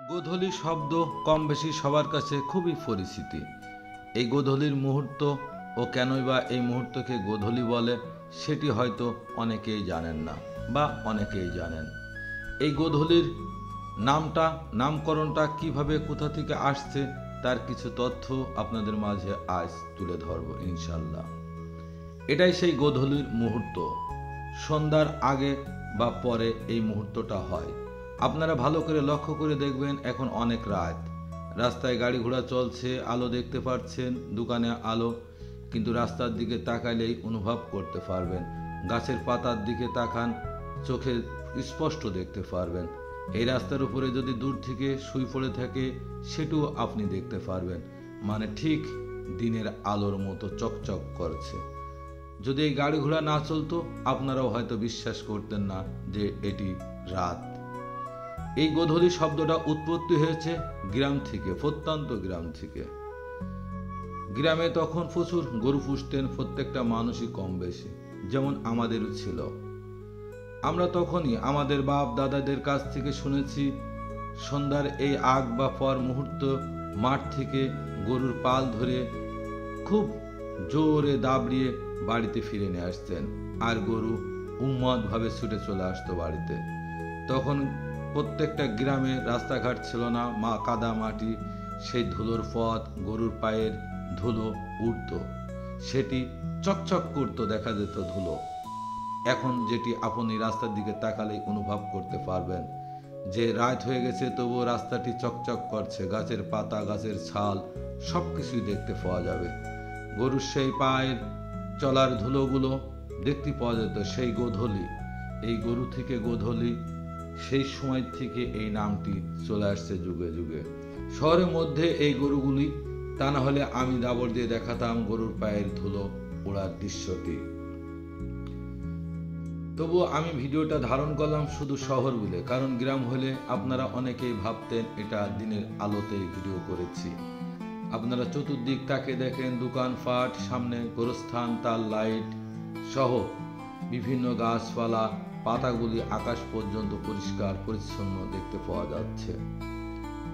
গোধূলি শব্দ কম বেশি সবার কাছে খুবই পরিচিতি। এই গোধূলির মুহূর্ত ও কেনই বা এই মুহূর্তকে গোধূলি বলে সেটি হয়তো অনেকেই জানেন না বা অনেকেই জানেন। এই গোধূলির নামকরণটা কিভাবে কোথা থেকে আসছে তার কিছু তথ্য আপনাদের মাঝে আজ তুলে ধরব ইনশাল্লাহ। এটাই সেই গোধূলির মুহূর্ত। সন্ধ্যার আগে বা পরে এই মুহূর্তটা হয়। আপনারা ভালো করে লক্ষ্য করে দেখবেন, এখন অনেক রাত, রাস্তায় গাড়ি ঘোড়া চলছে, আলো দেখতে পাচ্ছেন, দোকানে আলো, কিন্তু রাস্তার দিকে তাকাইলেই অনুভব করতে পারবেন। গাছের পাতার দিকে তাকান, চোখে স্পষ্ট দেখতে পারবেন। এই রাস্তার উপরে যদি দূর থেকে শুয়ে পড়ে থাকে সেটাও আপনি দেখতে পারবেন, মানে ঠিক দিনের আলোর মতো চকচক করছে। যদি এই গাড়ি ঘোড়া না চলতো আপনারাও হয়তো বিশ্বাস করতেন না যে এটি রাত। এই গোধূলি শব্দটা উৎপত্তি হয়েছে গ্রাম থেকে, প্রত্যন্ত গ্রাম থেকে। গ্রামে তখন প্রচুর গরু পুষতেন প্রত্যেকটা মানুষই কম বেশি, যেমন আমাদেরও ছিল। আমরা তখনই আমাদের বাপ দাদাদের কাছ থেকে শুনেছি, সন্ধ্যার এই আগ বা পর মুহূর্ত মাঠ থেকে গরুর পাল ধরে খুব জোরে দাবড়িয়ে বাড়িতে ফিরে নিয়ে আসতেন, আর গরু উন্মাদ ভাবে ছুটে চলে আসতো বাড়িতে। তখন প্রত্যেকটা গ্রামে রাস্তাঘাট ছিল না, কাদা মাটি, সেই ধুলোর পথ, গরুর পায়ের ধুলো উঠত, সেটি চকচক করতো, দেখা যেত ধুলো। এখন যেটি আপনি রাস্তার দিকে তাকালেই অনুভব করতে পারবেন যে রাত হয়ে গেছে তবুও রাস্তাটি চকচক করছে, গাছের পাতা, গাছের ছাল সবকিছুই দেখতে পাওয়া যাবে। গরুর সেই পায়ের চলার ধুলোগুলো দেখতে পাওয়া যেত। সেই গোধূলি, এই গরু থেকে গোধূলি, সেই সময় থেকে এই নামটি চলে আসছে যুগে যুগে। শহরের মধ্যে এই গরুগুলি, তা না হলে আমি দাবড় দিয়ে দেখাতাম গরুর পায়ের ধুলো ওড়ার দৃশ্যটি। তবুও আমি ভিডিওটা ধারণ করলাম শুধু শহর বলে, কারণ গ্রাম হলে আপনারা অনেকেই ভাবতেন এটা দিনের আলোতেই ভিডিও করেছি। আপনারা চতুর্দিক তাকে দেখেন, দোকানপাট, সামনে গোরস্থান, তার লাইট সহ বিভিন্ন গাছপালা, পাতাগুলি আকাশ পর্যন্ত পরিষ্কার পরিচ্ছন্ন দেখতে পাওয়া যাচ্ছে।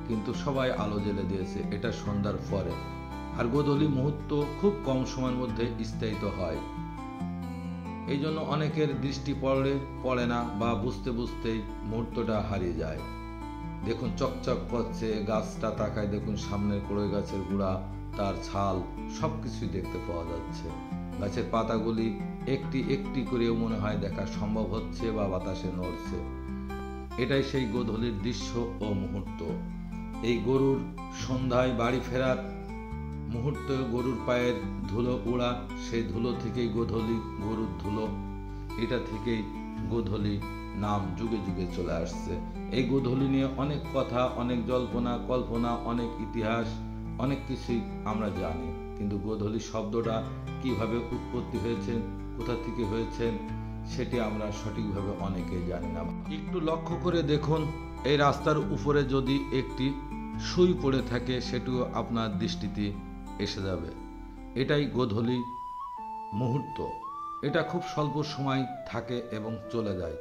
কিন্তু সবাই আলো জ্বেলে দিয়েছে, এটা সন্ধ্যার পরে। আর গোধূলি মুহূর্ত খুব কম সময়ের মধ্যে স্থায়িত হয়, এই জন্য অনেকের দৃষ্টি পড়ে না বা বুঝতে বুঝতেই মুহূর্তটা হারিয়ে যায়। দেখুন চকচক করছে, গাছটা তাকায় দেখুন, সামনের কড়ই গাছের গুড়া, তার ছাল সবকিছুই দেখতে পাওয়া যাচ্ছে। গাছের পাতাগুলি একটি একটি করেও মনে হয় দেখা সম্ভব হচ্ছে বা বাতাসে নড়ছে। এটাই সেই গোধূলির দৃশ্য ও মুহূর্ত। এই গরুর সন্ধ্যায় বাড়ি ফেরার মুহূর্ত, গরুর পায়ের ধুলো উড়া, সেই ধুলো থেকেই গোধূলি, গরুর ধুলো, এটা থেকেই গোধূলি নাম যুগে যুগে চলে আসছে। এই গোধূলি নিয়ে অনেক কথা, অনেক জল্পনা কল্পনা, অনেক ইতিহাস, অনেক কিছুই আমরা জানি, কিন্তু গোধূলি শব্দটা কিভাবে উৎপত্তি হয়েছে, কোথা থেকে হয়েছে সেটি আমরা সঠিকভাবে অনেকেই জানি না। একটু লক্ষ্য করে দেখুন, এই রাস্তার উপরে যদি একটি সুই পড়ে থাকে সেটিও আপনার দৃষ্টিতে এসে যাবে। এটাই গোধূলি মুহূর্ত। এটা খুব স্বল্প সময় থাকে এবং চলে যায়।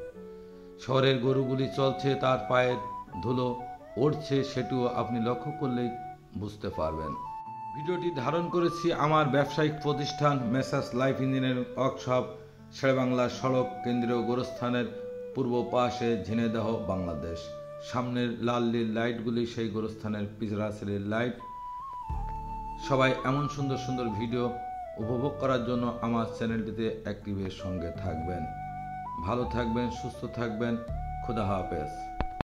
শহরের গরুগুলি চলছে, তার পায়ের ধুলো উড়ছে, সেটিও আপনি লক্ষ্য করলেই বুঝতে পারবেন। ভিডিওটি ধারণ করেছি আমার ব্যবসায়িক প্রতিষ্ঠান Messrs Life Engineering Workshop, Sherebangla সড়ক, কেন্দ্রীয় গোরস্থানের পূর্ব পাশে, ঝিনাইদহ, বাংলাদেশ। সামনের লাল নীল লাইটগুলি সেই গোরস্থানের পিছনের লাইট। সবাই এমন সুন্দর সুন্দর ভিডিও উপভোগ করার জন্য আমার চ্যানেলটিতে অ্যাক্টিভের সঙ্গে থাকবেন। ভালো থাকবেন, সুস্থ থাকবেন। খুদা হাফেজ।